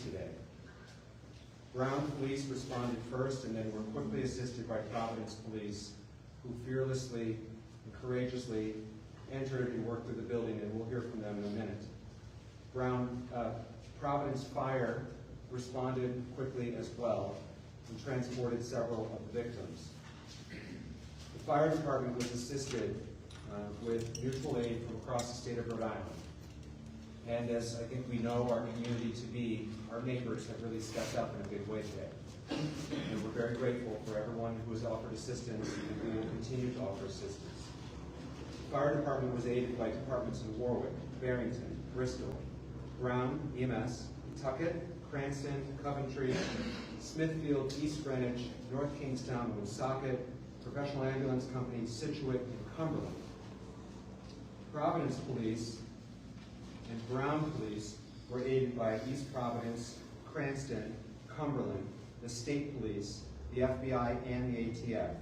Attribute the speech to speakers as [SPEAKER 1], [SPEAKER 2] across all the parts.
[SPEAKER 1] today. Brown Police responded first and then were quickly assisted by Providence Police, who fearlessly and courageously entered and worked through the building, and we'll hear from them in a minute. Providence Fire responded quickly as well and transported several of the victims. The fire department was assisted with mutual aid from across the state of Rhode Island. And as I think we know our community to be, our neighbors have really stepped up in a big way today. And we're very grateful for everyone who has offered assistance and who will continue to offer assistance. The fire department was aided by departments in Warwick, Barrington, Bristol, Brown, EMS, Tuckett, Cranston, Coventry, Smithfield, East Greenwich, North Kingstown, Woonsocket, Professional Ambulance Company, Situate, and Cumberland. Providence Police and Brown Police were aided by East Providence, Cranston, Cumberland, the State Police, the FBI, and the ATF.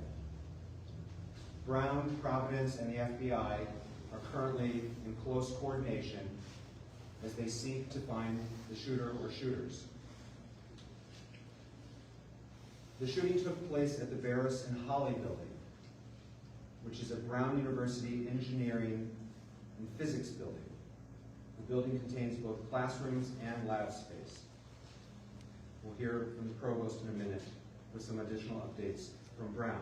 [SPEAKER 1] Brown, Providence, and the FBI are currently in close coordination as they seek to find the shooter or shooters. The shooting took place at the Barris and Holly building, which is a Brown University engineering and physics building. The building contains both classrooms and lab space. We'll hear from the provost in a minute with some additional updates from Brown.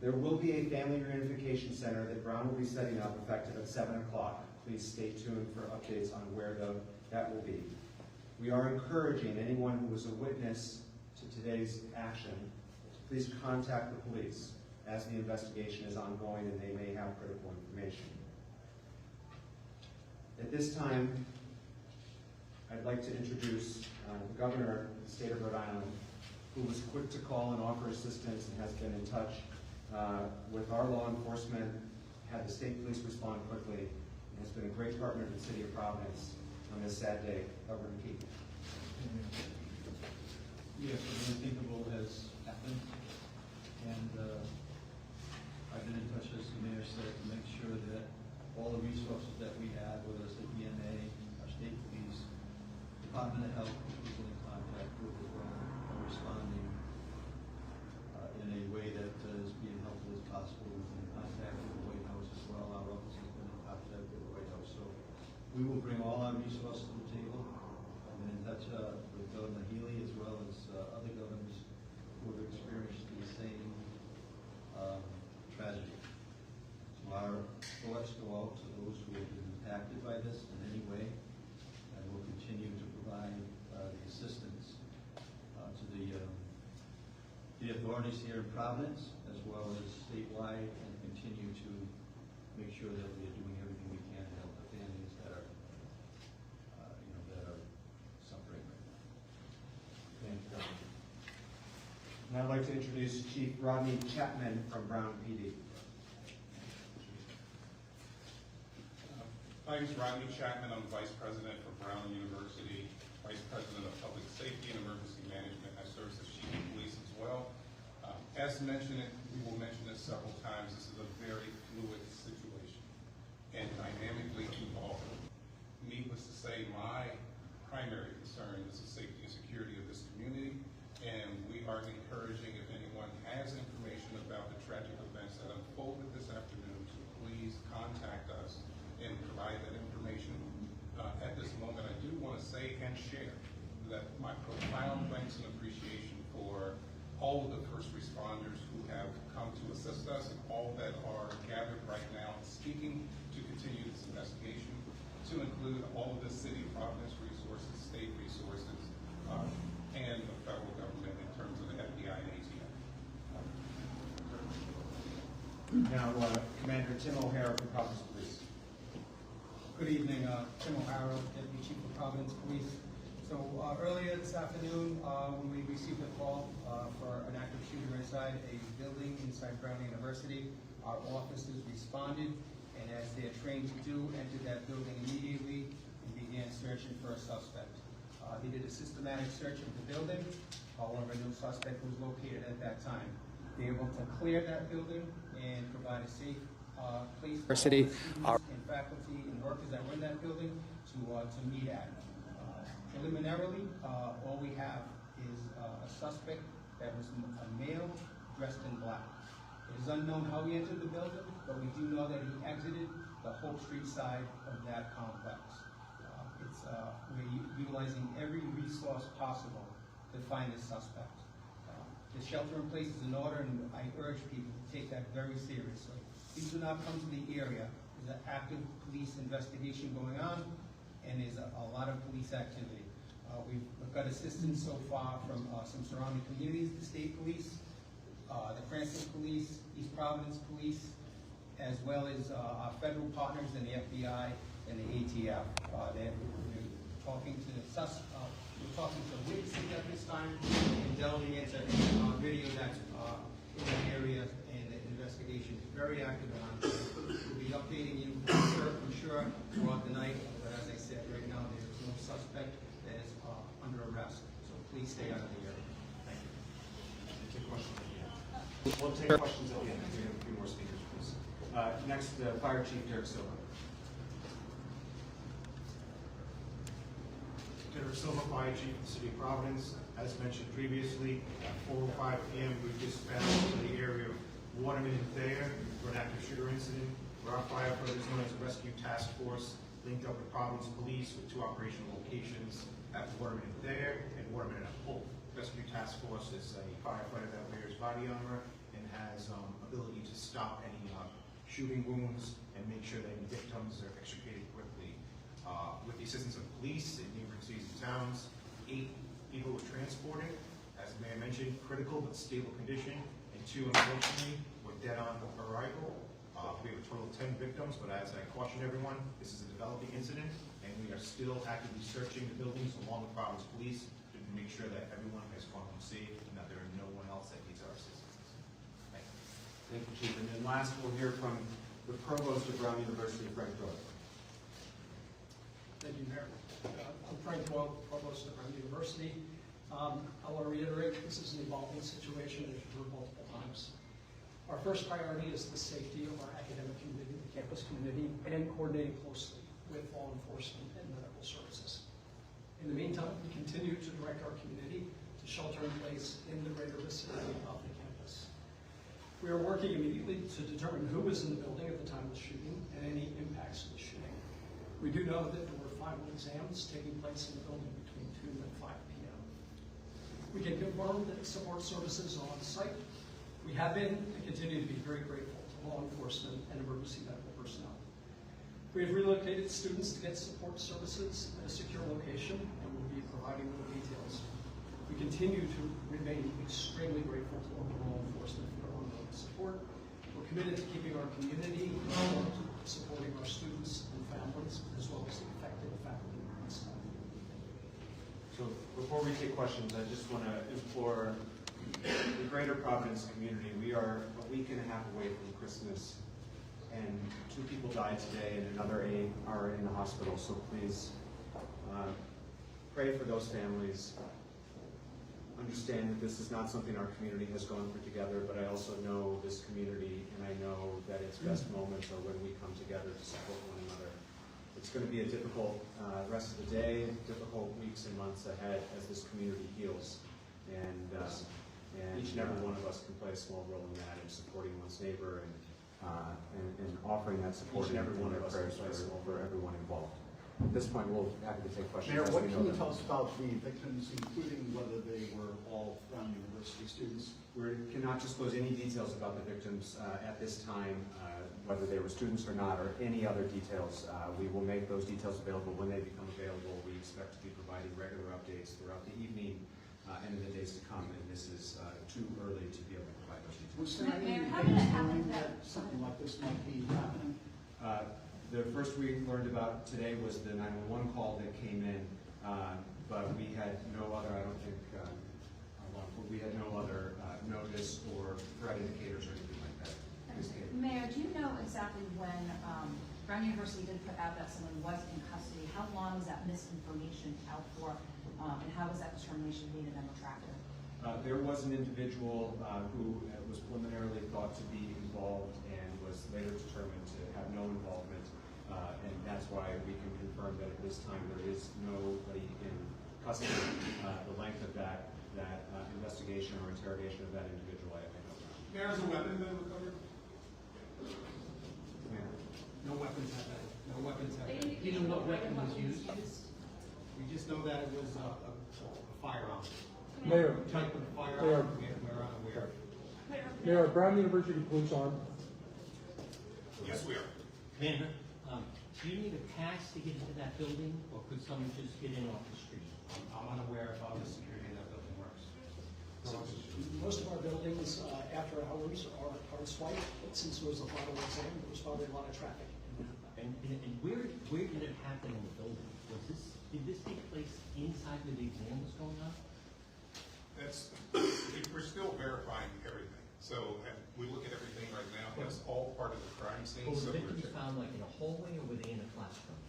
[SPEAKER 1] There will be a family reunification center that Brown will be setting up effective at 7 o'clock. Please stay tuned for updates on where that will be. We are encouraging anyone who was a witness to today's action to please contact the police as the investigation is ongoing and they may have critical information. At this time, I'd like to introduce the governor of the state of Rhode Island, who was quick to call and offer assistance and has been in touch with our law enforcement, had the state police respond quickly, and has been a great partner to the city of Providence on this sad day. Governor McKee.
[SPEAKER 2] Yes, the unthinkable has happened, and I've been in touch, as the mayor said, to make sure that all the resources that we have, whether it's the EMA, our state police, Department of Health, which we're in contact with as well, are responding in a way that is being helpful as possible. We've been in contact with the White House as well. Our office has been in contact with the White House. So we will bring all our resources to the table. I've been in touch with Governor Healy as well as other governors who have experienced the same tragedy. So our thoughts go out to those who have been impacted by this in any way, and we'll continue to provide the assistance to the authorities here in Providence, as well as statewide, and continue to make sure that we are doing everything we can to help the families that are, that are suffering right now.
[SPEAKER 1] Thank you, Governor. And I'd like to introduce Chief Rodney Chapman from Brown PD.
[SPEAKER 3] My name is Rodney Chapman. I'm Vice President for Brown University, Vice President of Public Safety and Emergency Management. I serve as Chief of Police as well. As mentioned, we will mention this several times, this is a very fluid situation and dynamically evolving. Needless to say, my primary concern is the safety and security of this community, and we are encouraging, if anyone has information about the tragic events that unfolded this afternoon, to please contact us and provide that information. At this moment, I do want to say and share that my profound thanks and appreciation for all of the first responders who have come to assist us and all that are gathered right now speaking to continue this investigation, to include all of the city of Providence resources, state resources, and the federal government in terms of the FBI and ATF.
[SPEAKER 1] Now, Commander Tim O'Hara from Providence Police.
[SPEAKER 4] Good evening, Tim O'Hara, Deputy Chief of Providence Police. So earlier this afternoon, when we received a call for an active shooter inside a building inside Brown University, our officers responded, and as they are trained to do, entered that building immediately and began searching for a suspect. They did a systematic search of the building. However, no suspect was located at that time. They were able to clear that building and provide a safe place for students and faculty and workers that were in that building to meet at. Preliminarily, all we have is a suspect that was a male dressed in black. It is unknown how he entered the building, but we do know that he exited the Hope Street side of that complex. We're utilizing every resource possible to find the suspect. The shelter in place is in order, and I urge people to take that very seriously. Please do not come to the area. There's an active police investigation going on, and there's a lot of police activity. We've got assistance so far from some surrounding communities, the state police, the Cranston Police, East Providence Police, as well as our federal partners in the FBI and the ATF. We're talking to witnesses at this time and delving into video that's in that area, and the investigation is very active and ongoing. We'll be updating you, I'm sure, throughout the night, but as I said, right now, there is no suspect that is under arrest, so please stay out of the area. Thank you.
[SPEAKER 1] Take questions at the end. We'll take questions at the end. We have a few more speakers, please. Next, Fire Chief Derek Silva.
[SPEAKER 5] Derek Silva, Fire Chief of the City of Providence. As mentioned previously, at 4:05 p.m. we dispatched to the area of Waterman and Thayer for an active shooter incident, where our firefighters, known as the Rescue Task Force, linked up with Providence Police with 2 operational locations at Waterman and Thayer and Waterman and Hope. Rescue Task Force is a firefighter that wears body armor and has ability to stop any shooting wounds and make sure that any victims are extricated quickly. With the assistance of police in neighboring cities and towns, 8 people were transported, as the mayor mentioned, critical but stable condition, and 2, unfortunately, were dead on arrival. We have a total of 10 victims, but as I caution everyone, this is a developing incident, and we are still actively searching the buildings along with Providence Police to make sure that everyone has gone home safe and that there is no one else that needs our assistance. Thank you.
[SPEAKER 1] Thank you, Chief. And then last, we'll hear from the Provost of Brown University, Frank Doyle.
[SPEAKER 6] Thank you, Mayor. I'm Frank Doyle, Provost of Brown University. I want to reiterate, this is an evolving situation, as you've heard multiple times. Our first priority is the safety of our academic community, the campus community, and coordinating closely with law enforcement and medical services. In the meantime, we continue to direct our community to shelter in place in the greater vicinity of the campus. We are working immediately to determine who was in the building at the time of the shooting and any impacts of the shooting. We do know that there were final exams taking place in the building between 2 and 5 p.m. We can confirm that support services are on site. We have been and continue to be very grateful to law enforcement and emergency medical personnel. We have relocated students to get support services at a secure location, and we'll be providing more details. We continue to remain extremely grateful to local law enforcement for their ongoing support. We're committed to keeping our community informed, supporting our students and families, as well as the affected faculty and staff.
[SPEAKER 1] So before we take questions, I just want to implore the greater Providence community. We are a week and a half away from Christmas, and 2 people died today and another 8 are in the hospital, so please pray for those families. Understand that this is not something our community has gone through together, but I also know this community, and I know that its best moments are when we come together to support one another. It's going to be a difficult rest of the day, difficult weeks and months ahead as this community heals. And each and every one of us can play a small role in that, in supporting one's neighbor and offering that support. Each and every one of us can play a role for everyone involved. At this point, we'll be happy to take questions.
[SPEAKER 7] Mayor,
[SPEAKER 1] as
[SPEAKER 7] what
[SPEAKER 1] we know
[SPEAKER 7] can you
[SPEAKER 1] them.
[SPEAKER 7] tell us about the victims, including whether they were all Brown University students?
[SPEAKER 1] We cannot disclose any details about the victims at this time, whether they were students or not, or any other details. We will make those details available when they become available. We expect to be providing regular updates throughout the evening and in the days to come, and this is too early to be able to provide those details.
[SPEAKER 7] Was there any
[SPEAKER 8] Mayor, how did it happen
[SPEAKER 7] indication
[SPEAKER 8] that-
[SPEAKER 7] that something like this might be happening?
[SPEAKER 1] The first we learned about today was the 911 call that came in, but we had no other, I don't think, we had no other notice or threat indicators or anything like that. in this case.
[SPEAKER 8] Mayor, do you know exactly when Brown University did put out that someone was in custody? How long was that misinformation out for, and how was that determination made and then retracted?
[SPEAKER 1] There was an individual who was preliminarily thought to be involved and was later determined to have no involvement, and that's why we can confirm that at this time there is nobody in custody, the length of that investigation or interrogation of that individual, I don't know.
[SPEAKER 3] There's a weapon that recovered?
[SPEAKER 4] No weapons have been, no weapons have
[SPEAKER 8] They
[SPEAKER 4] been.
[SPEAKER 8] indicate
[SPEAKER 6] You know what
[SPEAKER 8] what
[SPEAKER 6] weapon was used?
[SPEAKER 4] We just know that it was a firearm.
[SPEAKER 9] Mayor,
[SPEAKER 4] Type of firearm, we're unaware.
[SPEAKER 9] Mayor, Brown University Police Arm.
[SPEAKER 3] Yes, we are.
[SPEAKER 10] Commander, do you need a pass to get into that building, or could someone just get in off the street?
[SPEAKER 4] I'm unaware of how the security in that building works.
[SPEAKER 6] Most of our buildings, after hours are swiped, but since it was a final exam, there was probably a lot of traffic.
[SPEAKER 10] And where did it happen in the building? Did this take place inside where the exam was going on?
[SPEAKER 3] We're still verifying everything. So we look at everything right now. It's all part of the crime scene.
[SPEAKER 10] Or
[SPEAKER 3] So
[SPEAKER 10] were the victims found like in a hallway, or were they in a classroom?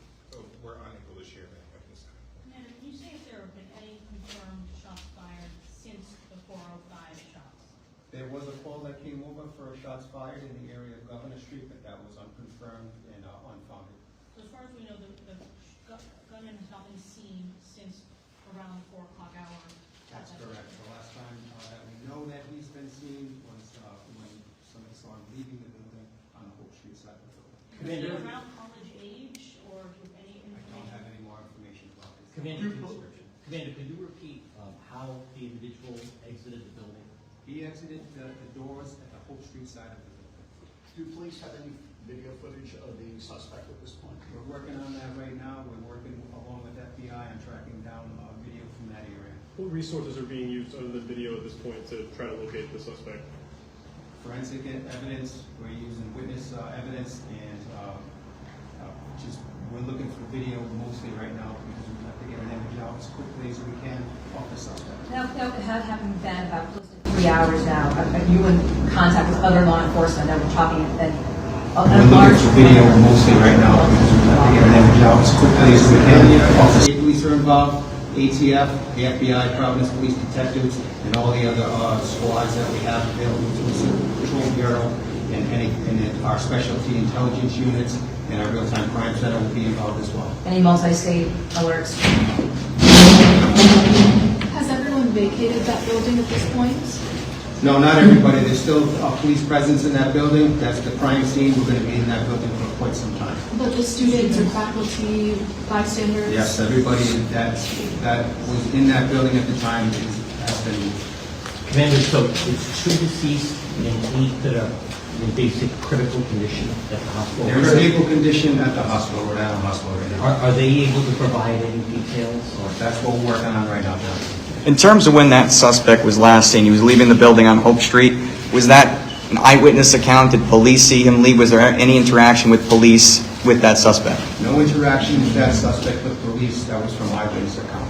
[SPEAKER 3] we're unable to share that at this time.
[SPEAKER 11] Commander, can you say if there have been any confirmed shots fired since the 405 shots?
[SPEAKER 4] There was a call that came over for shots fired in the area of Governor Street, but that was unconfirmed and unfounded.
[SPEAKER 11] So as far as we know, the gunman has not been seen since around the 4 o'clock hour.
[SPEAKER 4] That's correct. The last time that we know that he's been seen was when somebody saw him leaving the building on the Hope Street side of the building.
[SPEAKER 11] Is he around college age, or do you have any
[SPEAKER 4] I don't
[SPEAKER 11] information?
[SPEAKER 4] have any more information about this.
[SPEAKER 10] Commander, could you repeat how the individual exited the building?
[SPEAKER 4] He exited the doors at the Hope Street side of the building.
[SPEAKER 7] Do police have any video footage of the suspect at this point?
[SPEAKER 4] We're working on that right now. We're working along with FBI on tracking down video from that area.
[SPEAKER 12] What resources are being used other than video at this point to try to locate the suspect?
[SPEAKER 4] Forensic evidence, we're using witness evidence, and just, we're looking for video mostly right now because we have to get an image out as quickly as we can of the suspect.
[SPEAKER 8] Now, it had happened then about close to 3 hours now. Are you in contact with other law enforcement? Now we're talking then a
[SPEAKER 4] We're
[SPEAKER 8] large.
[SPEAKER 4] looking for video mostly right now because we have to get an image out as quickly as we can. All the state police are involved, ATF, the FBI, Providence Police Detectives, and all the other squads that we have available to us, the Patrol Bureau, and our specialty intelligence units, and our real-time crime center will be involved as well.
[SPEAKER 8] Any multi-state alerts?
[SPEAKER 13] Has everyone vacated that building at this point?
[SPEAKER 4] No, not everybody. There's still a police presence in that building. That's the crime scene. We're going to be in that building for quite some time.
[SPEAKER 13] But the students and faculty, bystanders?
[SPEAKER 4] Yes, everybody that was in that building at the time has been.
[SPEAKER 10] Commander, so it's 2 deceased and 8 that are in basic critical condition at the hospital?
[SPEAKER 4] They're in stable condition at the hospital, Rhode Island Hospital right now.
[SPEAKER 10] Are they able to provide any details? Or?
[SPEAKER 4] That's what we're working on right now, John.
[SPEAKER 14] In terms of when that suspect was last seen, he was leaving the building on Hope Street. Was that an eyewitness account? Did police see him leave? Was there any interaction with police with that suspect?
[SPEAKER 4] No interaction with that suspect with police. That was from eyewitness account.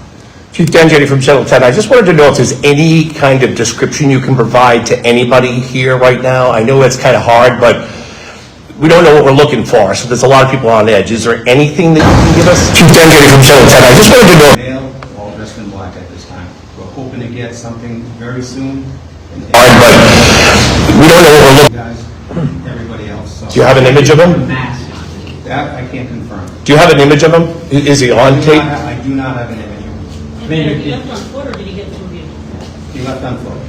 [SPEAKER 15] Chief Denjeri from Channel 10. I just wanted to know if there's any kind of description you can provide to anybody here right now. I know it's kind of hard, but we don't know what we're looking for, so there's a lot of people on edge. Is there anything that you can give us? Chief Denjeri from Channel 10. I just wanted to know.
[SPEAKER 4] Male, all dressed in black at this time. We're hoping to get something very soon.
[SPEAKER 15] But we don't know what we're looking
[SPEAKER 4] Guys, everybody else. So.
[SPEAKER 15] Do you have an image of him?
[SPEAKER 4] That I can't confirm.
[SPEAKER 15] Do you have an image of him? Is he on tape?
[SPEAKER 4] I do not have an image of him.
[SPEAKER 11] Did he left on foot, or did he get to a vehicle?
[SPEAKER 4] He left on foot.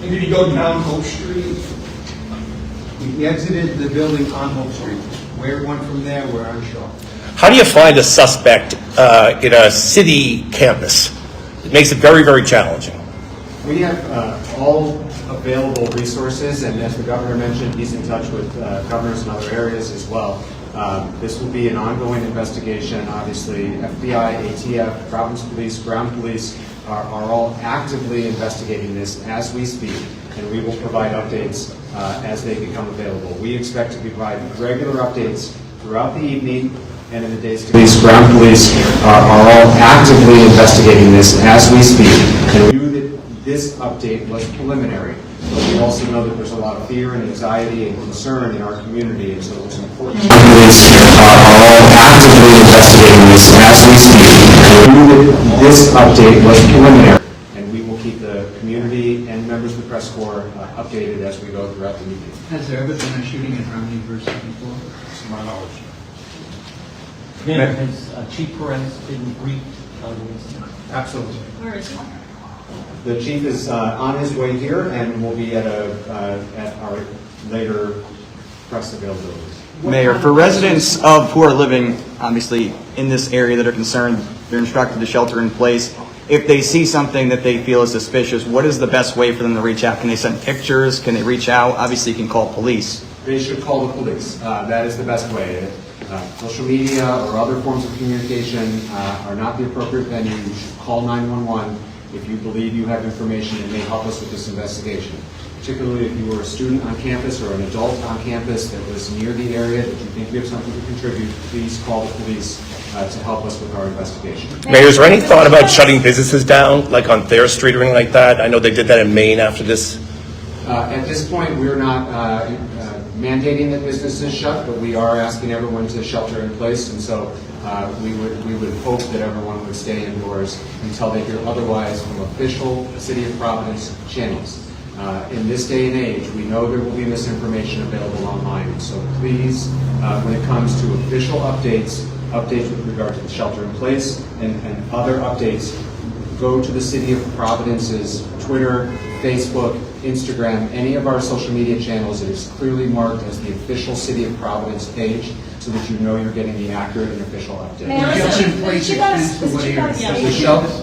[SPEAKER 5] And did he go down Hope Street?
[SPEAKER 4] He exited the building on Hope Street. Where it went from there, we're unsure.
[SPEAKER 15] How do you find a suspect in a city campus? It makes it very, very challenging.
[SPEAKER 1] We have all available resources, and as the governor mentioned, he's in touch with governors in other areas as well. This will be an ongoing investigation. Obviously, FBI, ATF, Providence Police, Ground Police are all actively investigating this as we speak, and we will provide updates as they become available. We expect to provide regular updates throughout the evening and in the days to come. Ground Police are all actively investigating this as we speak, and we knew that this update was preliminary. But we also know that there's a lot of fear and anxiety and concern in our community, and so it's important. Police are all actively investigating this as we speak. We knew that this update was preliminary, and we will keep the community and members of the press corps updated as we go throughout the evening.
[SPEAKER 2] Has there ever been a shooting at Brown University before?
[SPEAKER 3] To my knowledge.
[SPEAKER 10] Commander, has Chief Perez been briefed on the incident?
[SPEAKER 5] Absolutely.
[SPEAKER 11] Where is he?
[SPEAKER 1] The chief is on his way here and will be at our later press availabilities.
[SPEAKER 14] Mayor, for residents who are living, obviously, in this area that are concerned, they're instructed to shelter in place. If they see something that they feel is suspicious, what is the best way for them to reach out? Can they send pictures? Can they reach out? Obviously, you can call police.
[SPEAKER 1] They should call the police. That is the best way. Social media or other forms of communication are not the appropriate venue. You should call 911 if you believe you have information that may help us with this investigation. Particularly if you were a student on campus or an adult on campus that was near the area that you think you have something to contribute, please call the police to help us with our investigation.
[SPEAKER 15] Mayor, is there any thought about shutting businesses down, like on Thayer Street or anything like that? I know they did that in Maine after this.
[SPEAKER 1] At this point, we're not mandating that businesses shut, but we are asking everyone to shelter in place, and so we would hope that everyone would stay indoors until they hear otherwise from official City of Providence channels. In this day and age, we know there will be misinformation available online, so please, when it comes to official updates with regard to the shelter in place and other updates, go to the City of Providence's Twitter, Facebook, Instagram, any of our social media channels. It is clearly marked as the official City of Providence page so that you know you're getting the accurate and official update.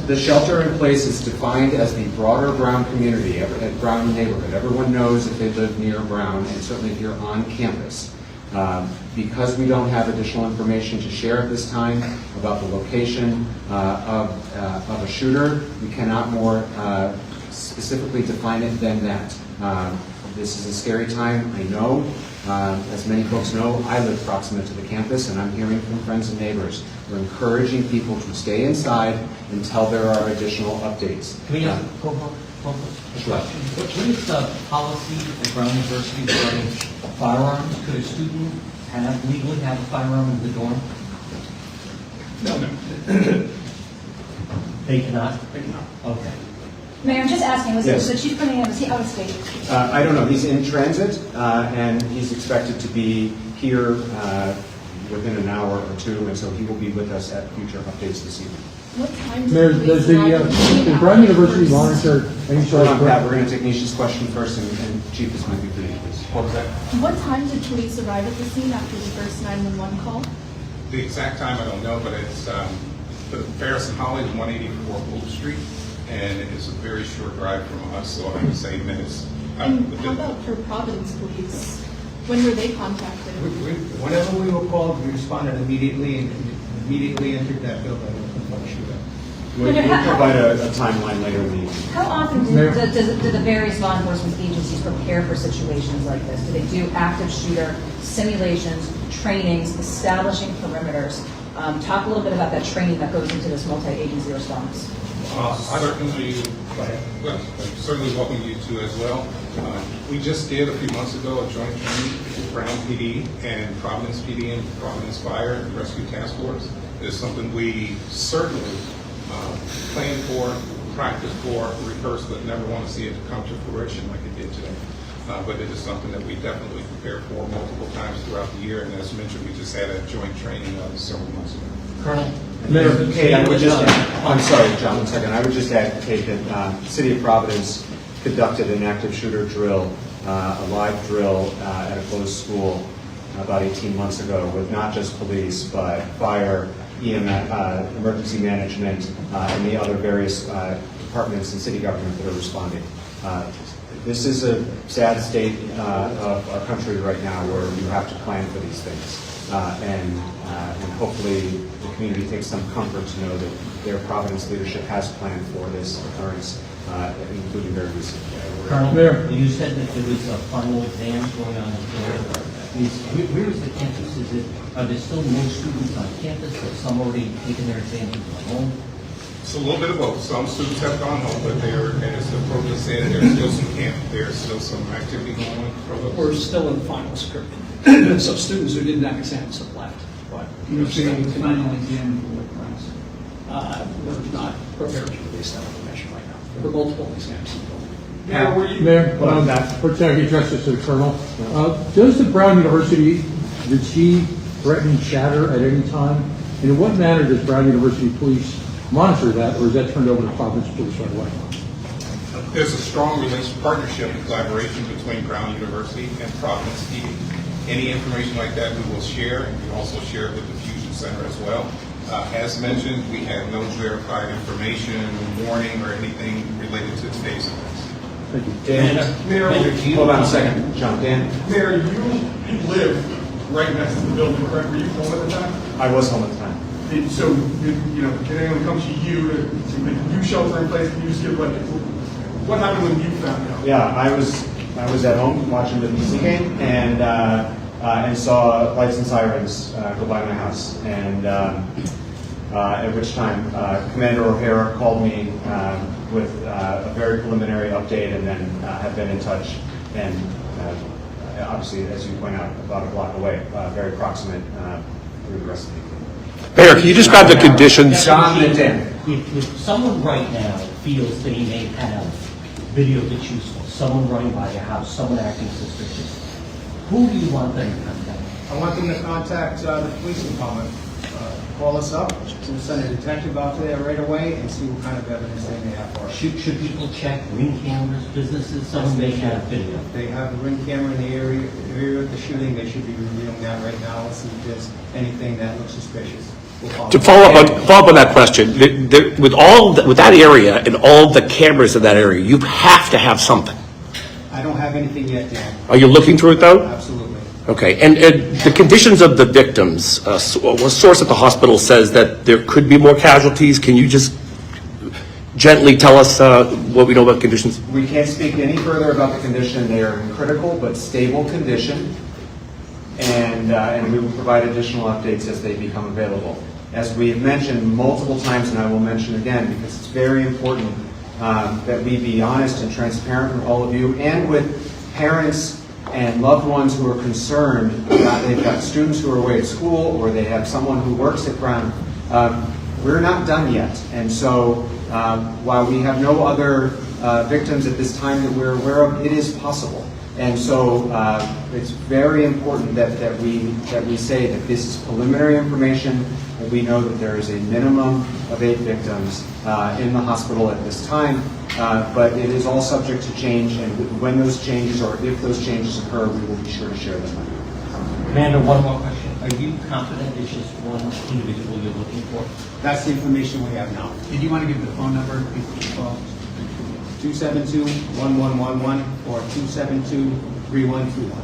[SPEAKER 1] The shelter in place is defined as the broader Brown community, Brown neighborhood. Everyone knows if they live near Brown, and certainly if you're on campus. Because we don't have additional information to share at this time about the location of a shooter, we cannot more specifically define it than that. This is a scary time, I know. As many folks know, I live proximate to the campus, and I'm hearing from friends and neighbors. We're encouraging people to stay inside until there are additional updates.
[SPEAKER 10] Can we ask
[SPEAKER 1] Sure.
[SPEAKER 10] What is the policy at Brown University regarding firearms? Could a student legally have a firearm in the dorm?
[SPEAKER 4] No.
[SPEAKER 10] They cannot?
[SPEAKER 4] They cannot.
[SPEAKER 10] Okay.
[SPEAKER 8] Mayor, I'm just asking, was
[SPEAKER 1] Yes.
[SPEAKER 8] the chief coming in, was he out of state?
[SPEAKER 1] I don't know. He's in transit, and he's expected to be here within an hour or two, and so he will be with us at future updates this evening.
[SPEAKER 13] What time
[SPEAKER 9] Mayor, does the Brown University monitor any sort
[SPEAKER 1] Hold
[SPEAKER 9] of...
[SPEAKER 1] on, Pat, we're going to take Nisha's question first, and Chief, this might be for you, please.
[SPEAKER 3] What was that?
[SPEAKER 13] What time did police arrive at the scene after the first 911 call?
[SPEAKER 3] The exact time I don't know, but it's the Ferris and Holly is 184 Oak Street, and it's a very short drive from us, so I would say minutes.
[SPEAKER 13] And how about for Providence Police? When were they contacted?
[SPEAKER 4] Whenever we were called, we responded immediately and immediately entered that building.
[SPEAKER 1] We'll provide a timeline later in the evening.
[SPEAKER 8] How often do the various law enforcement agencies prepare for situations like this? Do they do active shooter simulations, trainings, establishing perimeters? Talk a little bit about that training that goes into this multi-agency response.
[SPEAKER 3] Certainly welcome you to as well. We just did a few months ago a joint training with Brown PD and Providence PD and Providence Fire and Rescue Task Force. It's something we certainly plan for, practice for, rehearse, but never want to see it come to fruition like it did today. But it is something that we definitely prepare for multiple times throughout the year. And as mentioned, we just had a joint training several months ago.
[SPEAKER 10] Colonel?
[SPEAKER 1] Mayor, Kate, I would just I'm sorry, John, 1 second. I would just add, Kate, that the City of Providence conducted an active shooter drill, a live drill at a closed school about 18 months ago with not just police, but fire, EMS, emergency management, and the other various departments and city government that are responding. This is a sad state of our country right now where you have to plan for these things. And hopefully the community takes some comfort to know that their Providence leadership has planned for this occurrence, including very recently.
[SPEAKER 10] Colonel,
[SPEAKER 9] Mayor.
[SPEAKER 10] you said that there was a final exam going on there. Where is the campus? Are there still no students on campus, or some already taken their exams and gone home?
[SPEAKER 3] It's a little bit of both. Some students have gone home, but as the program said, there's still some camp. There's still some activity going on.
[SPEAKER 6] We're still in the final script. So students who didn't have exams have left. But
[SPEAKER 2] You're saying the final exam for what class?
[SPEAKER 6] we're not prepared to release that information right now. There were multiple exams.
[SPEAKER 9] Mayor, I'll address this to the Colonel. Does the Brown University, did she threaten shatter at any time? And in what manner does Brown University Police monitor that, or is that turned over to Providence Police right away?
[SPEAKER 3] There's a strong partnership and collaboration between Brown University and Providence PD. Any information like that we will share, and we also share it with the Fusion Center as well. As mentioned, we have no verified information, warning, or anything related to today's events.
[SPEAKER 9] Thank you.
[SPEAKER 1] Dan,
[SPEAKER 10] Mayor,
[SPEAKER 1] hold on a second, John. Dan?
[SPEAKER 12] Mayor, you live right next to the building, correct? Were you home at the time?
[SPEAKER 1] I was home at the time.
[SPEAKER 12] So, you know, did anyone come to you to make you shelter in place? Can you just give like, what happened when you found out?
[SPEAKER 1] Yeah, I was at home watching the BC game and saw lights and sirens go by my house, and at which time Commander O'Hara called me with a very preliminary update, and then have been in touch, and obviously, as you point out, about a block away, very proximate through the rest of the evening.
[SPEAKER 15] Mayor, can you describe the conditions?
[SPEAKER 1] John and Dan.
[SPEAKER 10] If someone right now feels they may have video that's useful, someone running by your house, someone acting suspicious, who do you want them to contact?
[SPEAKER 4] I want them to contact the police department. Call us up, to send a detective out there right away and see what kind of evidence they may have for us.
[SPEAKER 10] Should people check ring cameras, businesses, someone may have video?
[SPEAKER 4] They have a ring camera in the area of the shooting, they should be reviewing that right now, and see if there's anything that looks suspicious.
[SPEAKER 15] To follow up on that question, with that area and all the cameras in that area, you have to have something.
[SPEAKER 4] I don't have anything yet, Dan.
[SPEAKER 15] Are you looking through it though?
[SPEAKER 4] Absolutely.
[SPEAKER 15] Okay, and the conditions of the victims, a source at the hospital says that there could be more casualties. Can you just gently tell us what we know about conditions?
[SPEAKER 1] We can't speak any further about the condition. They are in critical but stable condition, and we will provide additional updates as they become available. As we have mentioned multiple times, and I will mention again, because it's very important that we be honest and transparent with all of you and with parents and loved ones who are concerned about they've got students who are away at school or they have someone who works at Brown. We're not done yet. And so while we have no other victims at this time that we're aware of, it is possible. And so it's very important that we say that this is preliminary information, that we know that there is a minimum of 8 victims in the hospital at this time, but it is all subject to change, and when those changes, or if those changes occur, we will be sure to share them with you.
[SPEAKER 10] Commander, one more question. Are you confident it's just one individual you're looking for?
[SPEAKER 4] That's the information we have now.
[SPEAKER 2] Did you want to give the phone number people can call?
[SPEAKER 4] 272-1111 or 272-3121.